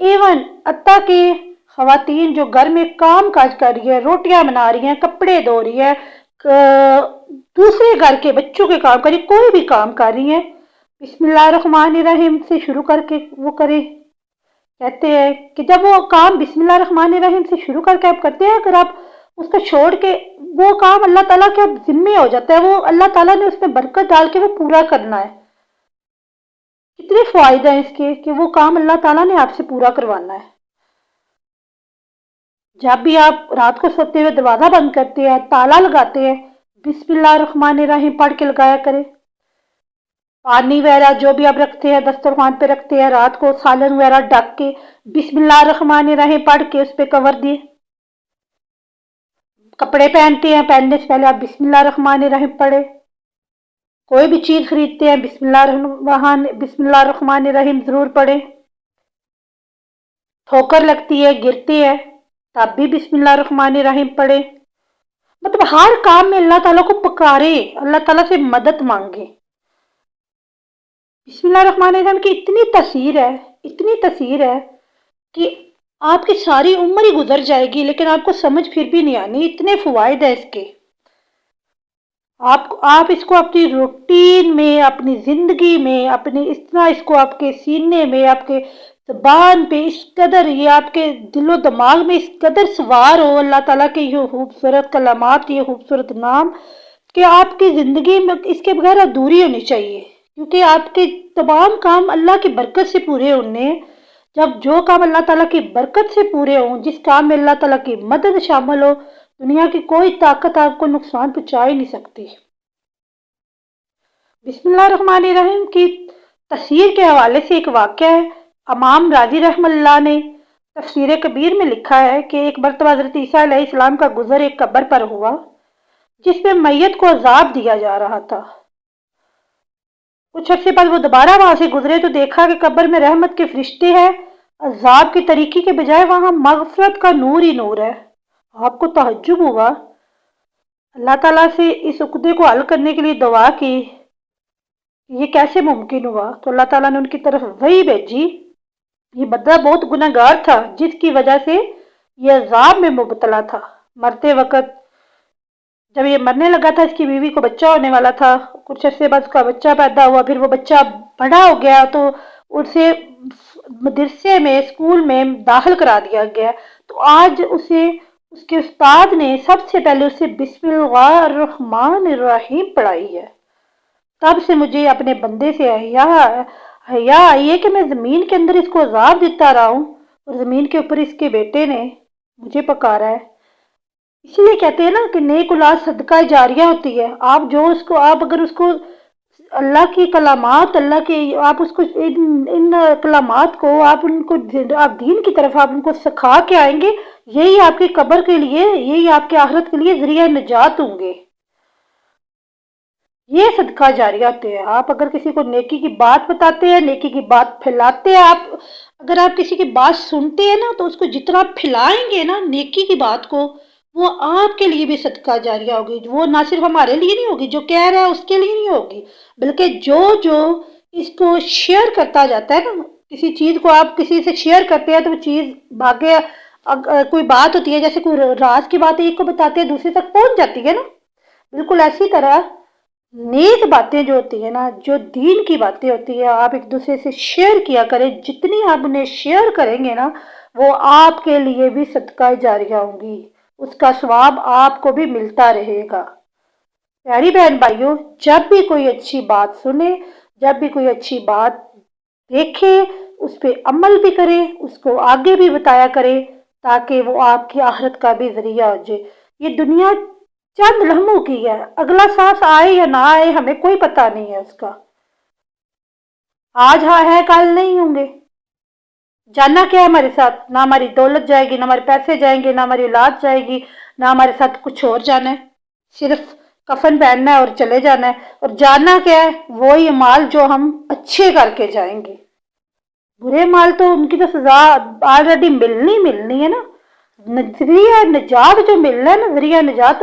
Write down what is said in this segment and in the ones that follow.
Even حتیٰ کہ خواتین جو گھر میں کام کاج کر رہی ہے، روٹیاں بنا رہی ہیں، کپڑے دھو رہی ہے، دوسرے گھر کے بچوں کے کام کر رہی، کوئی بھی کام کر رہی ہے، بسم اللہ الرحمن الرحیم سے شروع کر کے وہ کرے۔ کہتے ہیں کہ جب وہ کام بسم اللہ الرحمن الرحیم سے شروع کر کے آپ کرتے ہیں، اگر آپ اس کو چھوڑ کے وہ کام اللہ تعالیٰ کے ذمے ہو جاتا ہے، وہ اللہ تعالیٰ نے اس میں برکت ڈال کے وہ پورا کرنا ہے۔ کتنے فوائد ہیں اس کے کہ وہ کام اللہ تعالیٰ نے آپ سے پورا کروانا ہے۔ جب بھی آپ رات کو سوتے ہوئے دروازہ بند کرتے ہیں، تالا لگاتے ہیں، بسم اللہ الرحمن الرحیم پڑھ کے لگایا کریں۔ پانی وغیرہ جو بھی آپ رکھتے ہیں دسترخوان پہ رکھتے ہیں، رات کو سالن وغیرہ ڈھک کے بسم اللہ الرحمن الرحیم پڑھ کے اس پہ کور دیے۔ کپڑے پہنتے ہیں، پہننے سے پہلے آپ بسم اللہ الرحمن الرحیم پڑھے۔ کوئی بھی چیز خریدتے ہیں، بسم اللہ الرحمن الرحیم ضرور پڑھے۔ ٹھوکر لگتی ہے، گرتے ہیں، تب بھی بسم اللہ الرحمن الرحیم پڑھے۔ مطلب ہر کام میں اللہ تعالیٰ کو پکارے، اللہ تعالیٰ سے مدد مانگے۔ بسم اللہ الرحمن الرحیم کی اتنی تاثیر ہے کہ آپ کی ساری عمر ہی گزر جائے گی لیکن آپ کو سمجھ پھر بھی نہیں آنی، اتنے فوائد ہیں اس کے۔ آپ اس کو اپنی روٹین میں، اپنی زندگی میں، اس طرح اس کو آپ کے سینے میں، آپ کے زبان پہ اس قدر، یہ آپ کے دل و دماغ میں اس قدر سوار ہو اللہ تعالیٰ کے یہ خوبصورت کلمات، یہ خوبصورت نام، کہ آپ کی زندگی میں اس کے بغیر ادھوری ہونی چاہیے، کیونکہ آپ کے تمام کام اللہ کی برکت سے پورے ہونے۔ جب جو کام اللہ تعالیٰ کی برکت سے پورے ہوں، جس کام میں اللہ تعالیٰ کی مدد شامل ہو، دنیا کی کوئی طاقت آپ کو نقصان پہنچا ہی نہیں سکتی۔ بسم اللہ الرحمن الرحیم کی تفسیر کے حوالے سے ایک واقعہ ہے۔ امام راضی رحمہ اللہ نے تفسیر کبیر میں لکھا ہے کہ ایک مرتبہ حضرت عیسیٰ علیہ السلام کا گزر ایک قبر پر ہوا جس میں میت کو عذاب دیا جا رہا تھا۔ کچھ عرصے بعد وہ دوبارہ وہاں سے گزرے تو دیکھا کہ قبر میں رحمت کے فرشتے ہیں، عذاب کی طریقے کے بجائے وہاں مغفرت کا نور ہی نور ہے۔ آپ کو تعجب ہوا، اللہ تعالیٰ سے اس عقدے کو حل کرنے کے لیے دعا کی، یہ کیسے ممکن ہوا؟ تو اللہ تعالیٰ نے ان کی طرف وحی بھیجی۔ یہ بندہ بہت گنہگار تھا جس کی وجہ سے یہ عذاب میں مبتلا تھا۔ مرتے وقت جب یہ مرنے لگا تھا، اس کی بیوی کو بچہ ہونے والا تھا، کچھ عرصے بعد اس کا بچہ پیدا ہوا، پھر وہ بچہ بڑا ہو گیا تو اسے مدرسے میں، اسکول میں داخل کرا دیا گیا۔ تو آج اسے اس کے استاد نے سب سے پہلے اسے بسم اللہ الرحمن الرحیم پڑھائی ہے۔ تب سے مجھے اپنے بندے سے حیا آئی ہے کہ میں زمین کے اندر اس کو عذاب دیتا رہا ہوں اور زمین کے اوپر اس کے بیٹے نے مجھے پکارا ہے۔ اسی لیے کہتے ہیں نا کہ نیک اولاد صدقہ جاریہ ہوتی ہے۔ آپ اگر اس کو اللہ کی کلامات، آپ اس کو ان کلامات کو آپ دین کی طرف آپ ان کو سکھا کے آئیں گے، یہی آپ کی قبر کے لیے، یہی آپ کے آخرت کے لیے ذریعہ نجات ہوں گے۔ یہ صدقہ جاریہ ہوتے ہیں۔ آپ اگر کسی کو نیکی کی بات بتاتے ہیں، نیکی کی بات پھیلاتے ہیں، اگر آپ کسی کی بات سنتے ہیں نا تو اس کو جتنا آپ پھیلائیں گے نا نیکی کی بات کو، وہ آپ کے لیے بھی صدقہ جاریہ ہوگی۔ وہ نہ صرف ہمارے لیے نہیں ہوگی، جو کہہ رہا ہے اس کے لیے نہیں ہوگی، بلکہ جو اس کو شیئر کرتا جاتا ہے نا، کسی چیز کو آپ کسی سے شیئر کرتے ہیں تو وہ چیز باقی کوئی بات ہوتی ہے، جیسے کوئی راز کی بات ایک کو بتاتے ہیں دوسرے تک پہنچ جاتی ہے نا، بالکل اسی طرح نیک باتیں جو ہوتی ہیں نا، جو دین کی باتیں ہوتی ہیں، آپ ایک دوسرے سے شیئر کیا کریں۔ جتنی آپ انہیں شیئر کریں گے نا، وہ آپ کے لیے بھی صدقہ جاریہ ہوں گی، اس کا ثواب آپ کو بھی ملتا رہے گا۔ پیاری بہن بھائیوں، جب بھی کوئی اچھی بات سنے، جب بھی کوئی اچھی بات دیکھے، اس پہ عمل بھی کرے، اس کو آگے بھی بتایا کرے، تاکہ وہ آپ کی آخرت کا بھی ذریعہ ہو جائے۔ یہ دنیا چند لمحوں کی ہے، اگلا سانس آئے یا نہ آئے ہمیں کوئی پتہ نہیں ہے اس کا۔ آج ہاں ہے، کل نہیں ہوں گے۔ جاننا کیا ہے ہمارے ساتھ؟ نہ ہماری دولت جائے گی، نہ ہمارے پیسے جائیں گے، نہ ہماری اولاد جائے گی، نہ ہمارے ساتھ کچھ اور جانا ہے، صرف کفن پہننا ہے اور چلے جانا ہے۔ اور جاننا کیا ہے؟ وہی اعمال جو ہم اچھے کر کے جائیں گے۔ برے مال تو ان کی تو سزا آلریڈی ملنی ہے نا۔ ذریعہ نجات جو ملنا ہے نا، ذریعہ نجات،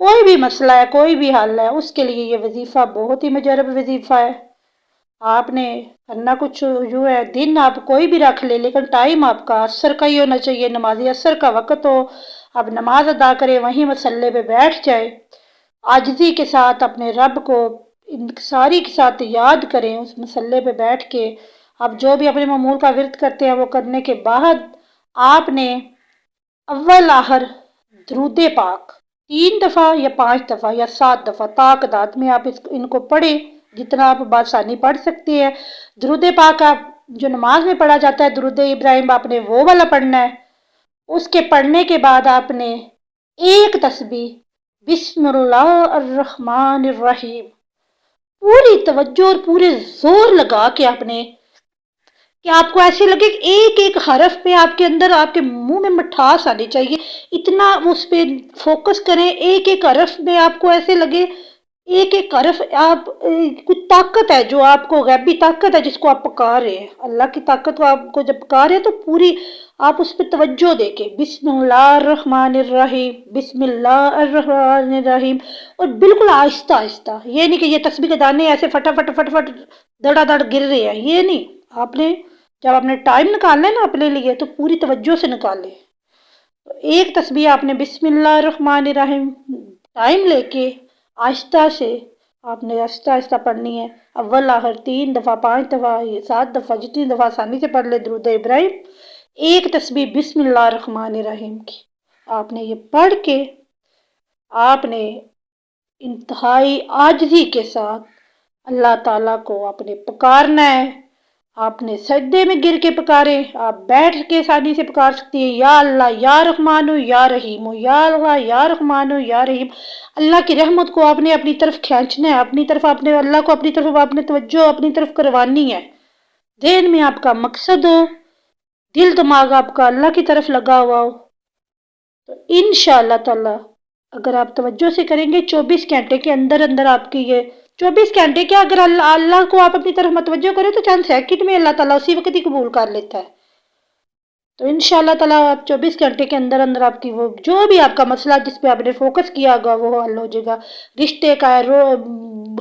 کوئی بھی مسئلہ ہے، کوئی بھی حل ہے، اس کے لیے یہ وظیفہ بہت ہی مجرب وظیفہ ہے۔ آپ نے کرنا کچھ یوں ہے، دن آپ کوئی بھی رکھ لے لیکن ٹائم آپ کا عصر کا ہی ہونا چاہیے، نماز عصر کا وقت ہو، آپ نماز ادا کریں، وہیں مصلی پہ بیٹھ جائے، عاجزی کے ساتھ اپنے رب کو انکساری کے ساتھ یاد کریں، اس مصلی پہ بیٹھ کے آپ جو بھی اپنے معمول کا ورد کرتے ہیں وہ کرنے کے بعد آپ نے اول آخر درود پاک 3 دفعہ یا 5 دفعہ یا 7 دفعہ تعداد میں آپ ان کو پڑھیں، جتنا آپ بآسانی پڑھ سکتے ہیں۔ درود پاک آپ جو نماز میں پڑھا جاتا ہے درود ابراہیم آپ نے وہ والا پڑھنا ہے۔ اس کے پڑھنے کے بعد آپ نے ایک تسبیح بسم اللہ الرحمن الرحیم پوری توجہ اور پورے زور لگا کے آپ نے، کہ آپ کو ایسے لگے کہ ایک ایک حرف پہ آپ کے اندر آپ کے منہ میں مٹھاس آنی چاہیے، اتنا اس پہ فوکس کریں، ایک ایک حرف میں آپ کو ایسے لگے ایک ایک حرف آپ کچھ طاقت ہے جو آپ کو غیبی طاقت ہے جس کو آپ پکار رہے ہیں، اللہ کی طاقت کو آپ کو جب پکار رہے ہیں تو پوری آپ اس پہ توجہ دے کے بسم اللہ الرحمن الرحیم بسم اللہ الرحمن الرحیم، اور بالکل آہستہ آہستہ، یہ نہیں کہ یہ تسبیح کے دانے ایسے فٹافٹ فٹافٹ دڑا دڑ گر رہے ہیں، یہ نہیں، آپ نے جب آپ نے ٹائم نکالنا ہے نا اپنے لیے تو پوری توجہ سے نکالے۔ ایک تسبیح آپ نے بسم اللہ الرحمن الرحیم ٹائم لے کے آہستہ سے آپ نے آہستہ آہستہ پڑھنی ہے، اول آخر 3 دفعہ 5 دفعہ 7 دفعہ جتنی دفعہ آسانی سے پڑھ لے درود ابراہیم، ایک تسبیح بسم اللہ الرحمن الرحیم کی آپ نے یہ پڑھ کے آپ نے انتہائی عاجزی کے ساتھ اللہ تعالیٰ کو آپ نے پکارنا ہے، آپ نے سجدے میں گر کے پکارے، آپ بیٹھ کے آسانی سے پکار سکتی ہیں، یا اللہ یا رحمان یا رحیم، یا اللہ یا رحمان یا رحیم، اللہ کی رحمت کو آپ نے اپنی طرف کھینچنا ہے، اپنی طرف آپ نے اللہ کو اپنی طرف آپ نے توجہ اپنی طرف کروانی ہے، ذہن میں آپ کا مقصد ہو، دل دماغ آپ کا اللہ کی طرف لگا ہوا ہو، تو انشاءاللہ تعالی اگر آپ توجہ سے کریں گے 24 گھنٹے کے اندر اندر آپ کی یہ 24 گھنٹے کیا اگر اللہ کو آپ اپنی طرف متوجہ کریں تو چند سیکنڈ میں اللہ تعالیٰ اسی وقت ہی قبول کر لیتا ہے۔ تو انشاءاللہ تعالیٰ آپ 24 گھنٹے کے اندر اندر آپ کی وہ جو بھی آپ کا مسئلہ جس پہ آپ نے فوکس کیا ہوگا وہ حل ہو جائے گا، رشتے کا ہے،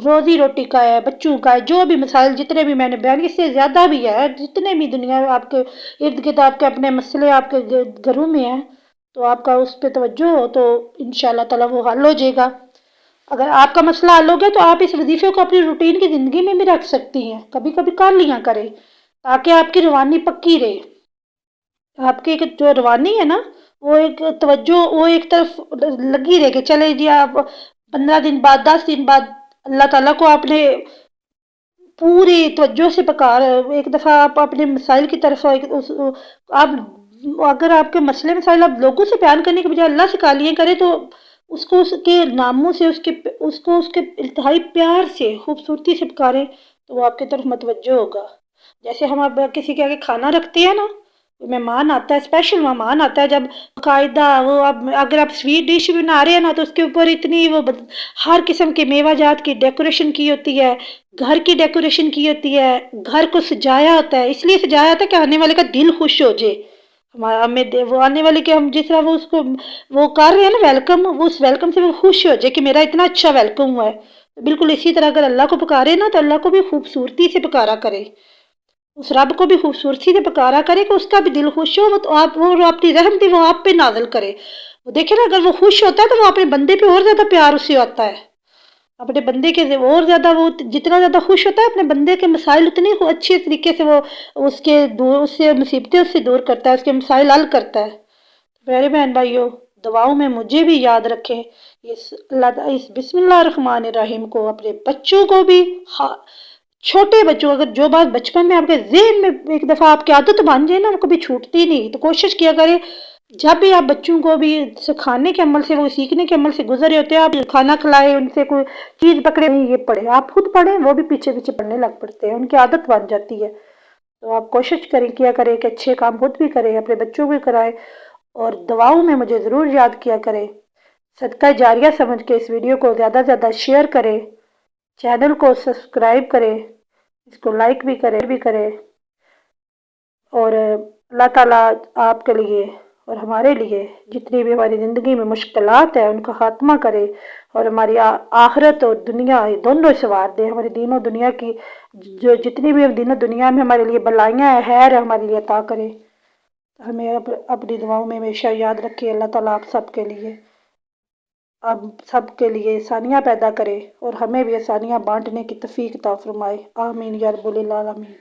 روزی روٹی کا ہے، بچوں کا ہے، جو بھی مسائل جتنے بھی میں نے بیان اس سے زیادہ بھی ہے، جتنے بھی دنیا میں آپ کے ارد گرد آپ کے اپنے مسئلے آپ کے گھروں میں ہیں تو آپ کا اس پہ توجہ ہو تو انشاءاللہ تعالیٰ وہ حل ہو جائے گا۔ اگر آپ کا مسئلہ حل ہو گیا تو آپ اس وظیفے کو اپنی روٹین کی زندگی میں بھی رکھ سکتی ہیں، کبھی کبھی کر لیا کریں تاکہ آپ کی روانی پکی رہے، آپ کی ایک جو روانی ہے نا وہ ایک توجہ وہ ایک طرف لگی رہے کہ چلے جی آپ 15 دن بعد 10 دن بعد اللہ تعالیٰ کو آپ نے پوری توجہ سے پکار ایک دفعہ آپ اپنے مسائل کی طرف آپ اگر آپ کے مسئلے مسائل آپ لوگوں سے بیان کرنے کے بجائے اللہ سے گالیاں کریں تو اس کو اس کے ناموں سے اس کو اس کے انتہائی پیار سے خوبصورتی سے پکاریں تو وہ آپ کی طرف متوجہ ہوگا۔ جیسے ہم اب کسی کے آگے کھانا رکھتے ہیں نا، مہمان آتا ہے، اسپیشل مہمان آتا ہے، جب باقاعدہ وہ اگر آپ سویٹ ڈش بھی بنا رہے ہیں نا تو اس کے اوپر اتنی وہ ہر قسم کے میوہ جات کی ڈیکوریشن کی ہوتی ہے، گھر کی ڈیکوریشن کی ہوتی ہے، گھر کو سجایا ہوتا ہے، اس لیے سجایا ہوتا ہے کہ آنے والے کا دل خوش ہو جائے، ہمیں وہ آنے والے کے ہم جس طرح وہ اس کو وہ کر رہے ہیں نا ویلکم، وہ اس ویلکم سے وہ خوش ہو جائے کہ میرا اتنا اچھا ویلکم ہوا ہے۔ بالکل اسی طرح اگر اللہ کو پکارے نا تو اللہ کو بھی خوبصورتی سے پکارا کرے، اس رب کو بھی خوبصورتی سے پکارا کرے کہ اس کا بھی دل خوش ہو، وہ اپنی رحمت وہ آپ پہ نازل کرے۔ وہ دیکھیں نا اگر وہ خوش ہوتا ہے تو وہ اپنے بندے پہ اور زیادہ پیار اس سے آتا ہے، اپنے بندے کے اور زیادہ وہ جتنا زیادہ خوش ہوتا ہے اپنے بندے کے مسائل اتنے اچھے طریقے سے وہ اس سے مصیبتیں اس سے دور کرتا ہے، اس کے مسائل حل کرتا ہے۔ میرے بہن بھائیوں دعاؤں میں مجھے بھی یاد رکھیں اس بسم اللہ الرحمن الرحیم کو اپنے بچوں کو بھی، چھوٹے بچوں اگر جو بات بچپن میں آپ کے ذہن میں ایک دفعہ آپ کی عادت بن جائے نا وہ کبھی چھوٹتی نہیں، تو کوشش کیا کریں جب بھی آپ بچوں کو بھی سکھانے کے عمل سے وہ سیکھنے کے عمل سے گزرے ہوتے ہیں آپ کھانا کھلائیں ان سے کوئی چیز پکڑے نہیں یہ پڑھے، آپ خود پڑھیں وہ بھی پیچھے پیچھے پڑھنے لگ پڑتے ہیں، ان کی عادت بن جاتی ہے۔ تو آپ کوشش کریں کیا کریں کہ اچھے کام خود بھی کریں اپنے بچوں کو بھی کرائیں، اور دعاؤں میں مجھے ضرور یاد کیا کریں، صدقہ جاریہ سمجھ کے اس ویڈیو کو زیادہ سے زیادہ شیئر کریں، چینل کو سبسکرائب کریں، اس کو لائک بھی کرے اور اللہ تعالیٰ آپ کے لیے اور ہمارے لیے جتنی بھی ہماری زندگی میں مشکلات ہیں ان کا خاتمہ کرے، اور ہماری آخرت اور دنیا دونوں سنوار دے، ہماری دین و دنیا کی جو جتنی بھی دین و دنیا میں ہمارے لیے بلائیاں ہیں خیر ہے ہمارے لیے عطا کرے۔ ہمیں اپنی دعاؤں میں ہمیشہ یاد رکھے اللہ تعالیٰ، آپ سب کے لیے، اب سب کے لیے آسانیاں پیدا کرے اور ہمیں بھی آسانیاں بانٹنے کی توفیق عطا فرمائے، آمین یا رب العالمین۔